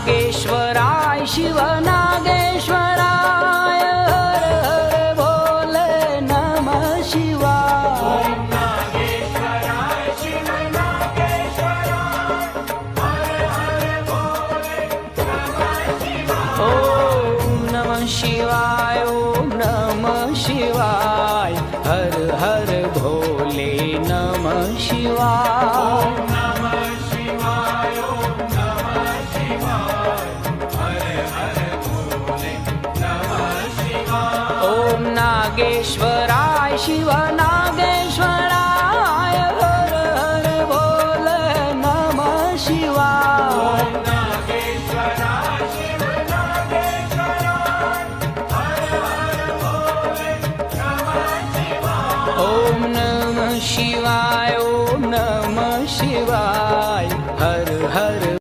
नागेश्वराय शिव नागेश्वराय हर हर भोले नमः शिवाय। ओम नमः शिवाय ओम नमः शिवाय हर हर भोले नमः शिवाय। ओम नागेश्वराय शिव नागेश्वराय हर हर भोले नमः शिवाय।